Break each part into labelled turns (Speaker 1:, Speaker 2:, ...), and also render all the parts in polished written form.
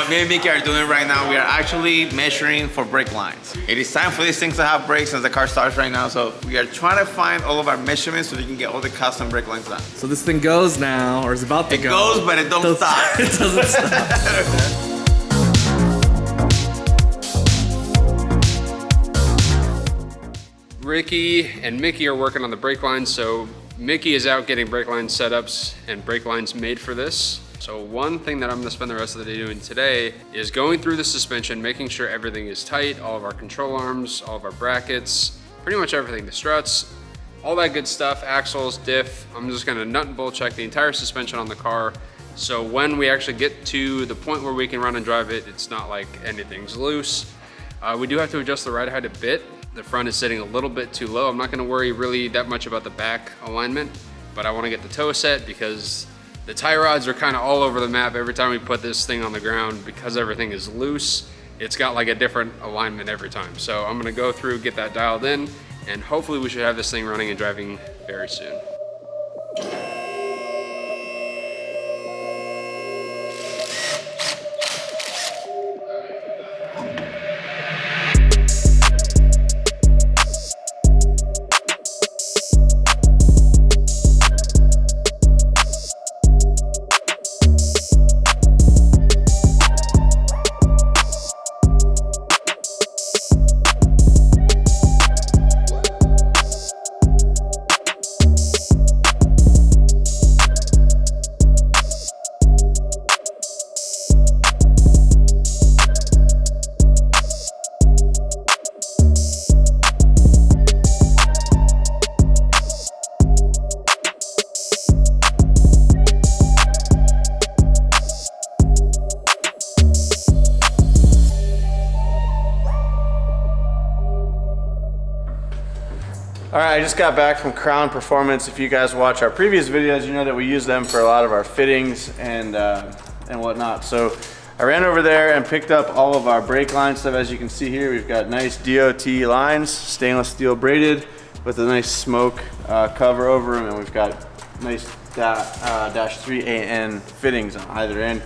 Speaker 1: Me and Mickey are doing right now, we are actually measuring for brake lines. It is time for these things to have brakes since the car starts right now, so we are trying to find all of our measurements so we can get all the custom brake lines done.
Speaker 2: So this thing goes now, or is about to go.
Speaker 1: It goes, but it don't stop.
Speaker 2: It doesn't stop.
Speaker 3: Ricky and Mickey are working on the brake lines, so Mickey is out getting brake line setups and brake lines made for this. So one thing that I'm gonna spend the rest of the day doing today is going through the suspension, making sure everything is tight, all of our control arms, all of our brackets, pretty much everything, the struts, all that good stuff, axles, diff. I'm just gonna nut and bolt check the entire suspension on the car. So when we actually get to the point where we can run and drive it, it's not like anything's loose. We do have to adjust the ride height a bit. The front is sitting a little bit too low. I'm not gonna worry really that much about the back alignment, but I wanna get the toe set because the tie rods are kind of all over the map every time we put this thing on the ground because everything is loose. It's got like a different alignment every time. So I'm gonna go through, get that dialed in, and hopefully we should have this thing running and driving very soon.
Speaker 4: All right, I just got back from Crown Performance. If you guys watch our previous videos, you know that we use them for a lot of our fittings and whatnot. So I ran over there and picked up all of our brake line stuff. As you can see here, we've got nice DOT lines, stainless steel braided with a nice smoke cover over them, and we've got nice dash 3AN fittings on either end.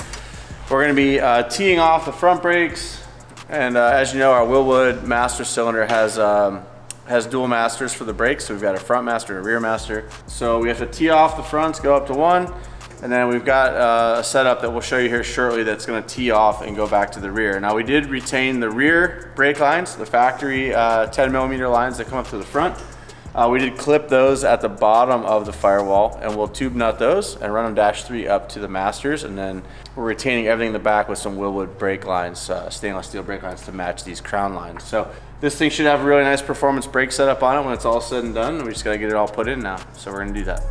Speaker 4: We're gonna be teeing off the front brakes, and as you know, our Willwood master cylinder has dual masters for the brakes. So we've got a front master and a rear master. So we have to tee off the fronts, go up to 1, and then we've got a setup that we'll show you here shortly that's gonna tee off and go back to the rear. Now we did retain the rear brake lines, the factory 10mm lines that come up to the front. We did clip those at the bottom of the firewall, and we'll tube nut those and run them dash 3 up to the masters, and then we're retaining everything in the back with some Willwood brake lines, stainless steel brake lines to match these crown lines. So this thing should have a really nice performance brake setup on it when it's all said and done. We just gotta get it all put in now. So we're gonna do that.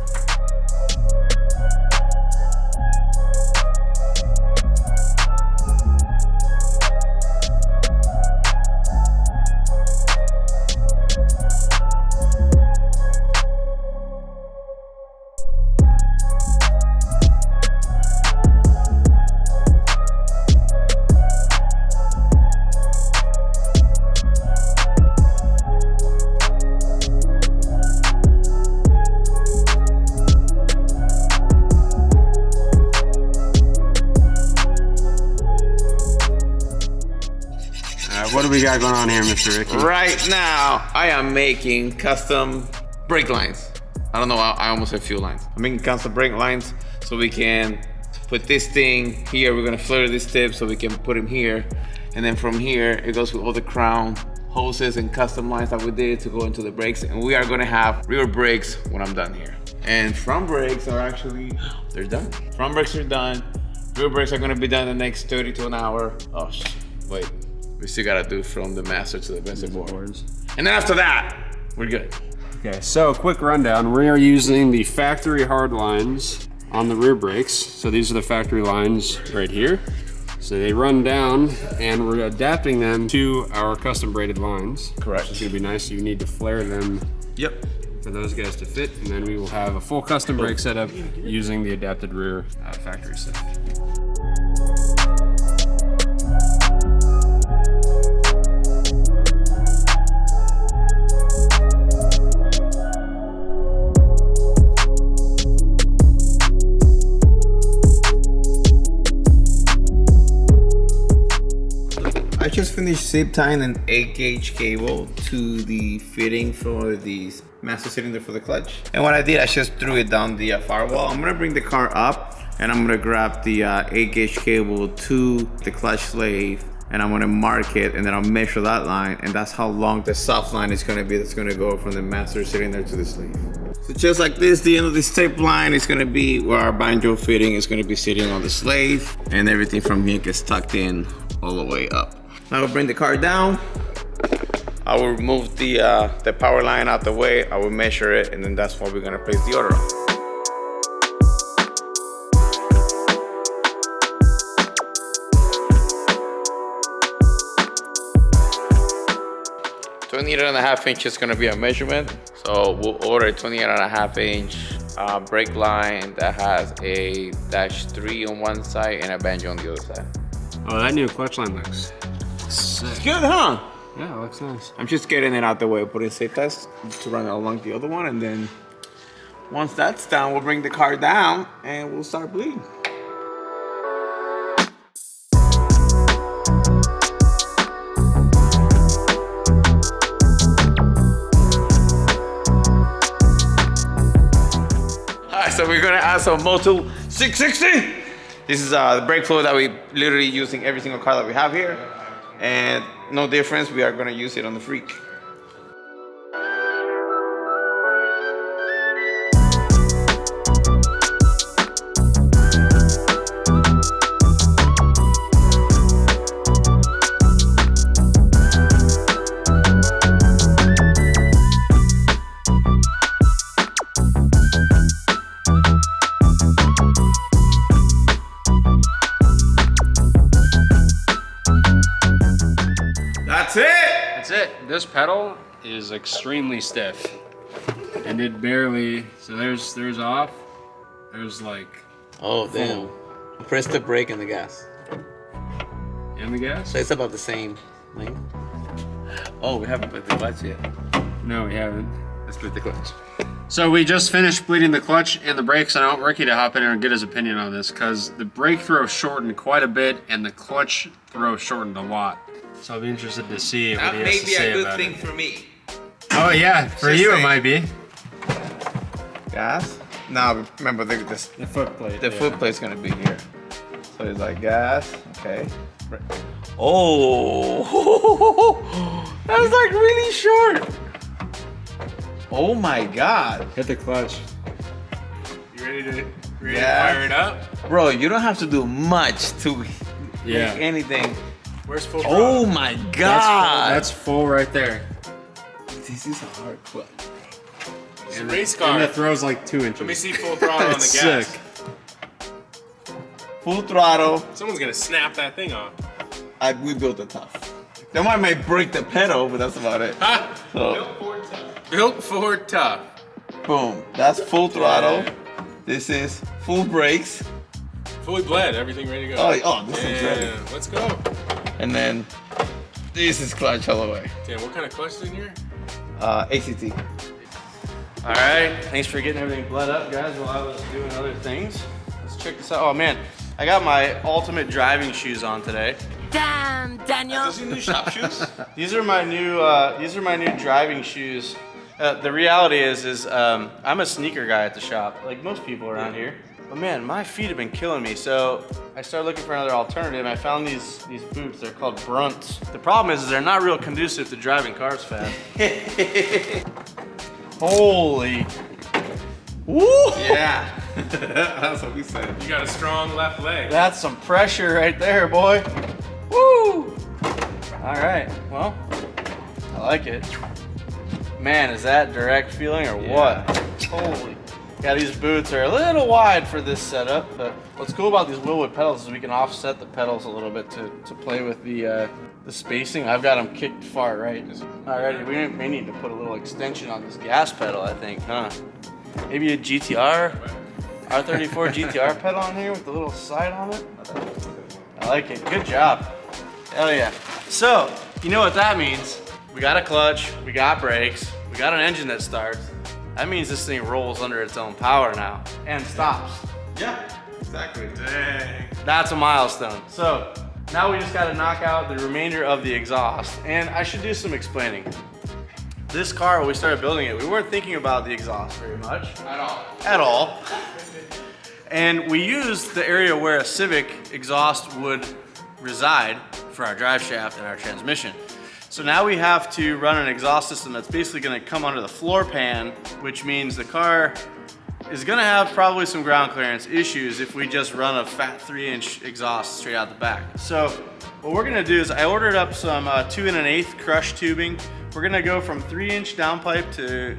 Speaker 3: What do we got going on here, Mr. Ricky?
Speaker 1: Right now, I am making custom brake lines. I don't know, I almost said fuel lines. I'm making custom brake lines so we can put this thing here. We're gonna flare this tip so we can put him here. And then from here, it goes with all the crown hoses and custom lines that we did to go into the brakes. And we are gonna have rear brakes when I'm done here. And front brakes are actually, they're done. Front brakes are done. Rear brakes are gonna be done in the next 30 to an hour. Oh, wait. We still gotta do from the master to the reservoirs. And then after that, we're good.
Speaker 3: Okay, so quick rundown. We are using the factory hard lines on the rear brakes. So these are the factory lines right here. So they run down and we're adapting them to our custom braided lines.
Speaker 1: Correct.
Speaker 3: It's gonna be nice. You need to flare them
Speaker 1: Yep.
Speaker 3: for those guys to fit. And then we will have a full custom brake setup using the adapted rear factory set.
Speaker 1: I just finished zip tying an 8-gauge cable to the fitting for the master cylinder for the clutch. And what I did, I just threw it down the firewall. I'm gonna bring the car up and I'm gonna grab the 8-gauge cable to the clutch slave and I'm gonna mark it and then I'll measure that line and that's how long the soft line is gonna be that's gonna go from the master cylinder to the sleeve. So just like this, the end of this tape line is gonna be where our banjo fitting is gonna be sitting on the slave and everything from here gets tucked in all the way up. Now we'll bring the car down. I will remove the power line out the way. I will measure it, and then that's what we're gonna place the order on. .28.5 inch is gonna be our measurement. So we'll order a 28.5 inch brake line that has a -3 on one side and a banjo on the other side.
Speaker 3: Oh, that new clutch line looks sick.
Speaker 1: Good, huh?
Speaker 3: Yeah, it looks nice.
Speaker 1: I'm just getting it out the way, putting safe test to run it along the other one, and then once that's done, we'll bring the car down and we'll start bleeding. Alright, so we're gonna add some Motul 660. This is the brake fluid that we literally use in every single car that we have here. And no difference, we are gonna use it on the Freak. That's it!
Speaker 3: That's it. This pedal is extremely stiff. And it barely, so there's off. There's like,
Speaker 5: Oh, damn. Press the brake and the gas.
Speaker 3: and the gas?
Speaker 5: So it's about the same length.
Speaker 1: Oh, we haven't put the clutch yet.
Speaker 3: No, we haven't.
Speaker 1: Let's put the clutch.
Speaker 3: So we just finished bleeding the clutch and the brakes, and I want Ricky to hop in and get his opinion on this, because the brake throw shortened quite a bit and the clutch throw shortened a lot. So I'll be interested to see what
Speaker 1: That
Speaker 3: he
Speaker 1: may
Speaker 3: has to
Speaker 1: be
Speaker 3: say
Speaker 1: a good
Speaker 3: about
Speaker 1: thing
Speaker 3: it.
Speaker 1: for me.
Speaker 3: Oh yeah, for
Speaker 1: Just
Speaker 3: you it
Speaker 1: saying.
Speaker 3: might be.
Speaker 1: Gas? Now remember the
Speaker 3: foot plate.
Speaker 1: foot plate's gonna be here. So it's like gas, okay. Oh, that's like really short. Oh my God.
Speaker 3: Hit the clutch.
Speaker 2: You ready to
Speaker 1: Yeah.
Speaker 2: fire it up?
Speaker 1: Bro, you don't have to do much to
Speaker 3: Yeah.
Speaker 1: make anything.
Speaker 2: Where's full
Speaker 1: Oh my God.
Speaker 3: That's full right there.
Speaker 1: This is a hard clutch.
Speaker 2: It's a race car.
Speaker 3: And it throws like 2 inches.
Speaker 2: Let me see full throttle on the
Speaker 3: That's
Speaker 2: gas.
Speaker 3: sick.
Speaker 1: Full throttle.
Speaker 2: Someone's gonna snap that thing off.
Speaker 1: We built it tough. Then I might break the pedal, but that's about it.
Speaker 2: Ha!
Speaker 1: So,
Speaker 2: Built for tough.
Speaker 1: boom. That's full throttle. This is full brakes.
Speaker 2: Fully bled, everything ready to go.
Speaker 1: Oh, this is ready.
Speaker 2: Yeah, let's go.
Speaker 1: And then this is clutch all the way.
Speaker 2: Damn, what kind of clutch is in here?
Speaker 1: ACT.
Speaker 4: All right, thanks for getting everything bled up, guys, while I was doing other things. Let's check this out. Oh man, I got my ultimate driving shoes on today.
Speaker 6: Damn, Daniel.
Speaker 1: Those are new shop shoes.
Speaker 4: These are my new driving shoes. The reality is I'm a sneaker guy at the shop, like most people around here. But man, my feet have been killing me, so I started looking for another alternative. I found these boots. They're called Brunts. The problem is they're not real conducive to driving cars fast. Holy! Woo!
Speaker 1: Yeah. That's what we said.
Speaker 2: You got a strong left leg.
Speaker 4: That's some pressure right there, boy. Woo! All right, well, I I like it. Man, is that direct feeling or what? Holy. Yeah, these boots are a little wide for this setup, but what's cool about these Willwood pedals is we can offset the pedals a little bit to play with the spacing. I've got them kicked far right. Alrighty, we may need to put a little extension on this gas pedal, I think, huh? Maybe a GTR, R34 GTR pedal on here with the little side on it. I like it, good job. Hell yeah. So, you know what that means. We got a clutch, we got brakes, we got an engine that starts. That means this thing rolls under its own power now and stops.
Speaker 1: Yeah, exactly. Dang.
Speaker 4: That's a milestone. So now we just got to knock out the remainder of the exhaust. And I should do some explaining. This car, when we started building it, we weren't thinking about the exhaust very much. At all. And we used the area where a Civic exhaust would reside for our drive shaft and our transmission. So now we have to run an exhaust system that's basically gonna come under the floor pan, which means the car is gonna have probably some ground clearance issues if we just run a fat 3-inch exhaust straight out the back. So what we're gonna do is I ordered up some 2 1/8 crush tubing. We're gonna go from 3-inch downpipe to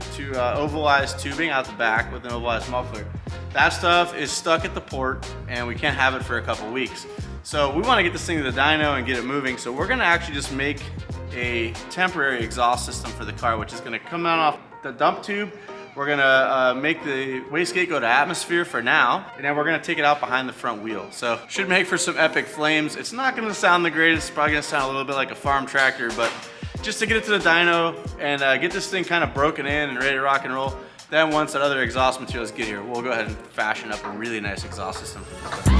Speaker 4: ovalized tubing out the back with an ovalized muffler. That stuff is stuck at the port and we can't have it for a couple weeks. So we wanna get this thing to the dyno and get it moving. So we're gonna actually just make a temporary exhaust system for the car, which is gonna come out off the dump tube. We're gonna make the wastegate go to atmosphere for now, and then we're gonna take it out behind the front wheel. So should make for some epic flames. It's not gonna sound the greatest, it's probably gonna sound a little bit like a farm tractor, but just to get it to the dyno and get this thing kind of broken in and ready to rock and roll. Then once that other exhaust materials get here, we'll go ahead and fashion up a really nice exhaust system for this guy.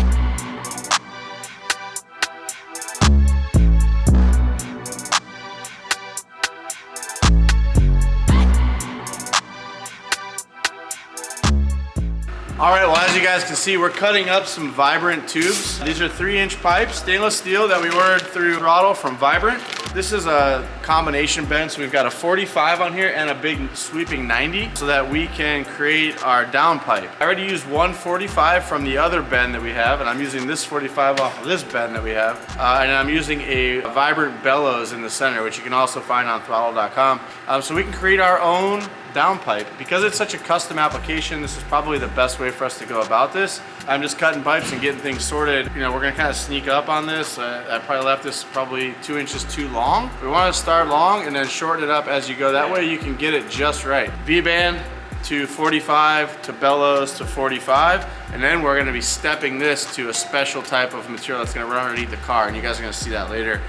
Speaker 4: All right, well, as you guys can see, we're cutting up some Vibrant tubes. These are 3-inch pipes, stainless steel that we ordered through Throtl from Vibrant. This is a combination bend, so we've got a 45 on here and a big sweeping 90 so that we can create our down pipe. I already used one 45 from the other bend that we have, and I'm using this 45 off of this bend that we have. And I'm using a Vibrant bellows in the center, which you can also find on throtl.com. So we can create our own downpipe. Because it's such a custom application, this is probably the best way for us to go about this. I'm just cutting pipes and getting things sorted. You know, we're gonna kind of sneak up on this. I probably left this probably 2 inches too long. We want to start long and then shorten it up as you go. That way you can get it just right. V-band to 45 to bellows to 45, and then we're gonna be stepping this to a special type of material that's gonna run underneath the car, and you guys are gonna see that later.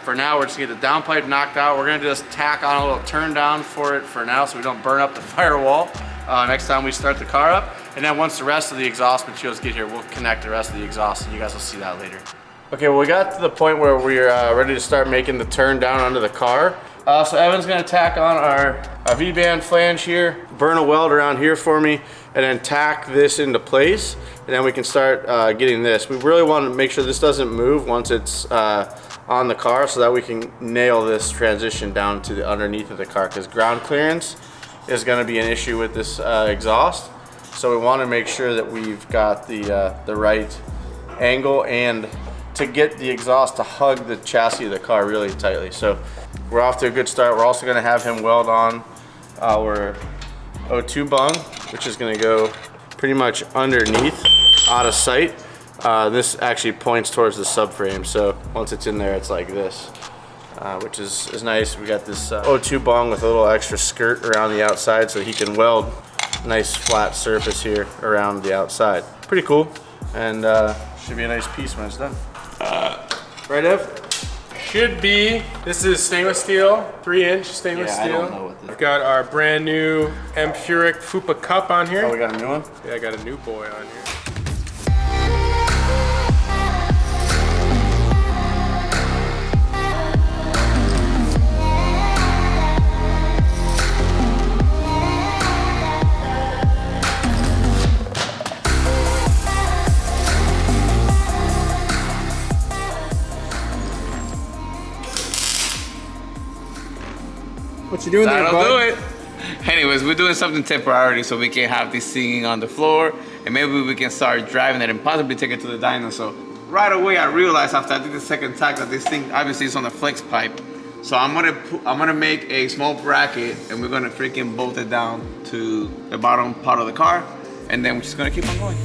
Speaker 4: For now, we're just gonna get the downpipe knocked out. We're gonna just tack on a little turn down for it for now so we don't burn up the firewall next time we start the car up. And then once the rest of the exhaust materials get here, we'll connect the rest of the exhaust and you guys will see that later. Okay, well, we got to the point where we're ready to start making the turn down under the car. So Evan's gonna tack on our V-band flange here, burn a weld around here for me, and then tack this into place. And then we can start getting this. We really want to make sure this doesn't move once it's on the car so that we can nail this transition down to the underneath of the car, because ground clearance is going to be an issue with this exhaust. So we want to make sure that we've got the right angle and to get the exhaust to hug the chassis of the car really tightly. So we're off to a good start. We're also going to have him weld on our O2 bung, which is going to go pretty much underneath, out of sight. This actually points towards the subframe, so once it's in there, it's like this, which is nice. We got this O2 bung with a little extra skirt around the outside so he can weld a nice flat surface here around the outside. Pretty cool, and should be a nice piece when it's done. Right, Ev?
Speaker 2: Should be. This is stainless steel, 3-inch stainless steel.
Speaker 4: I don't know what this is.
Speaker 2: We've got our brand new Ampuric Fupa cup on here.
Speaker 4: Oh, we got a new one?
Speaker 2: Yeah, I got a new boy on here.
Speaker 3: What you doing there,
Speaker 1: That'll do
Speaker 3: bud?
Speaker 1: it. Anyways, we're doing something temporary so we can have this singing on the floor, and maybe we can start driving it and possibly take it to the dyno. So right away I realized after I did the second tack that this thing obviously is on the flex pipe. So I'm gonna make a small bracket and we're gonna freaking bolt it down to the bottom part of the car, and then we're just gonna keep on going.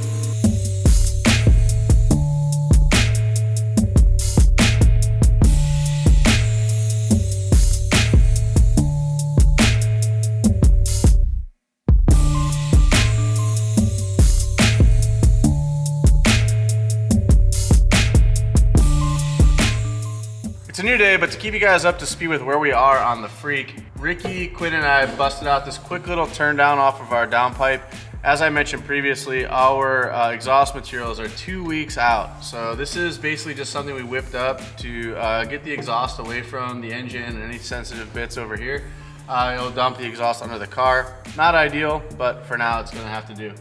Speaker 4: It's a new day, but to keep you guys up to speed with where we are on the Freak, Ricky, Quinn, and I busted out this quick little turn down off of our downpipe. As I mentioned previously, our exhaust materials are 2 weeks out. So this is basically just something we whipped up to get the exhaust away from the engine and any sensitive bits over here. It'll dump the exhaust under the car. Not ideal, but for now it's gonna have to do.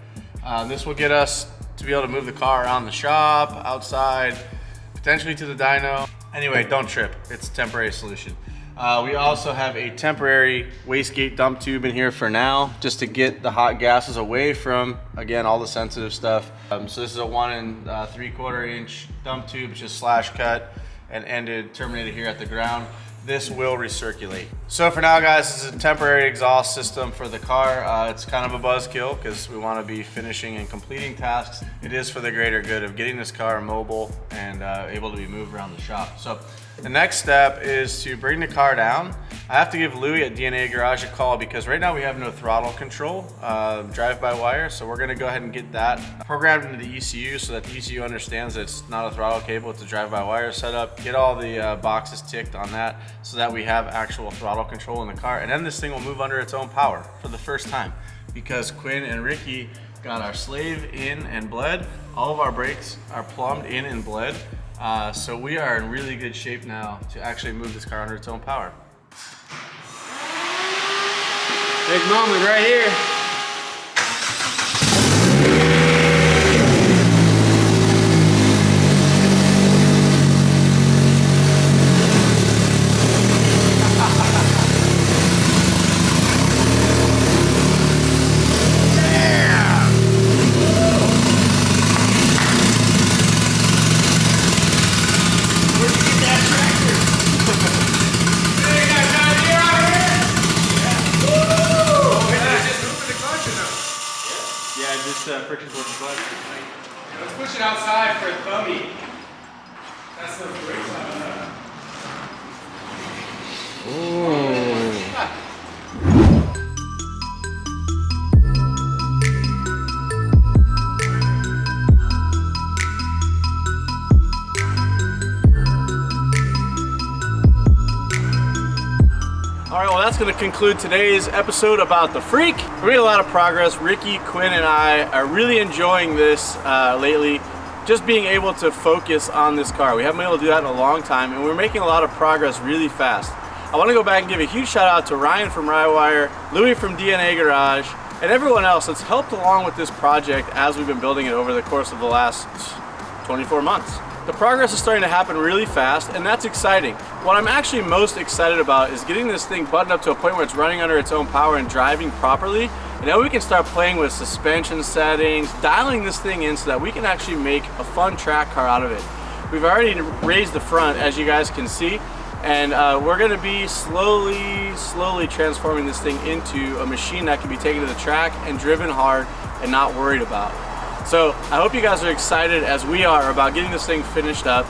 Speaker 4: This will get us to be able to move the car around the shop, outside, potentially to the dyno. Anyway, don't trip, it's a temporary solution. We also have a temporary wastegate dump tube in here for now, just to get the hot gases away from, again, all the sensitive stuff. So this is a 1 3/4 inch dump tube, just slash cut and terminated here at the ground. This will recirculate. So for now, guys, this is a temporary exhaust system for the car. It's kind of a buzzkill because we want to be finishing and completing tasks. It is for the greater good of getting this car mobile and able to be moved around the shop. So the next step is to bring the car down. I have to give Louis at DNA Garage a call because right now we have no throttle control, drive-by-wire. So we're gonna go ahead and get that programmed into the ECU so that the ECU understands that it's not a throttle cable, it's a drive-by-wire setup. Get all the boxes ticked on that so that we have actual throttle control in the car. And then this thing will move under its own power for the first time because Quinn and Ricky got our slave in and bled. All of our brakes are plumbed in and bled. So we are in really good shape now to actually move this car under its own power.
Speaker 3: Big moment right here.
Speaker 2: Let's push it outside for a thummy. That's the brakes on that.
Speaker 4: All right, well, that's going to conclude today's episode about the Freak. We made a lot of progress. Ricky, Quinn, and I are really enjoying this lately. Just being able to focus on this car. We haven't been able to do that in a long time, and we're making a lot of progress really fast. I want to go back and give a huge shout out to Ryan from Rywire, Louis from DNA Garage, and everyone else that's helped along with this project as we've been building it over the course of the last 24 months. The progress is starting to happen really fast, and that's exciting. What I'm actually most excited about is getting this thing buttoned up to a point where it's running under its own power and driving properly. And then we can start playing with suspension settings, dialing this thing in so that we can actually make a fun track car out of it. We've already raised the front, as you guys can see, and we're gonna be slowly transforming this thing into a machine that can be taken to the track and driven hard and not worried about. So I hope you guys are excited as we are about getting this thing finished up.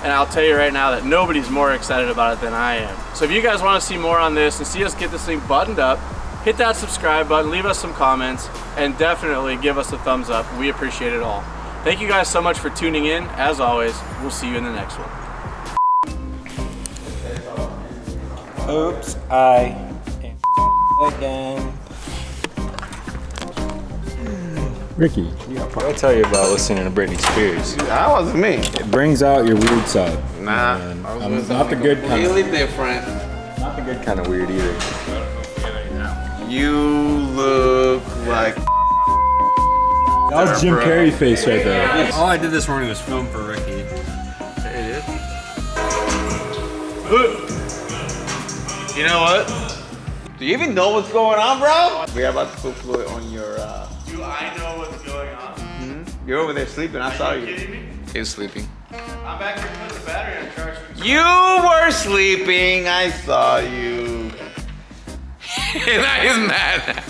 Speaker 4: And I'll tell you right now that nobody's more excited about it than I am. So if you guys want to see more on this and see us get this thing buttoned up, hit that subscribe button, leave us some comments, and definitely give us a thumbs up. We appreciate it all. Thank you guys so much for tuning in. As always, we'll see you in the next one.
Speaker 7: Oops, I am again.
Speaker 8: Ricky, I'll tell you about listening to Britney Spears.
Speaker 1: That wasn't me.
Speaker 8: It brings out your weird side.
Speaker 1: Nah,
Speaker 8: And I'm not the good kind
Speaker 1: really different.
Speaker 8: not the good kind of weird either.
Speaker 1: You look like.
Speaker 8: That was Jim Carrey face right there.
Speaker 3: All I did this morning was film for Ricky.
Speaker 4: It is. You know what?
Speaker 1: Do you even know what's going on, bro? We're about to put fluid on your.
Speaker 4: Do I know what's going on?
Speaker 1: You're over there sleeping. I saw
Speaker 4: Are
Speaker 1: you.
Speaker 4: you kidding me?
Speaker 1: He's sleeping.
Speaker 4: I'm back here putting the battery on charge.
Speaker 1: You were sleeping. I saw you. That is mad.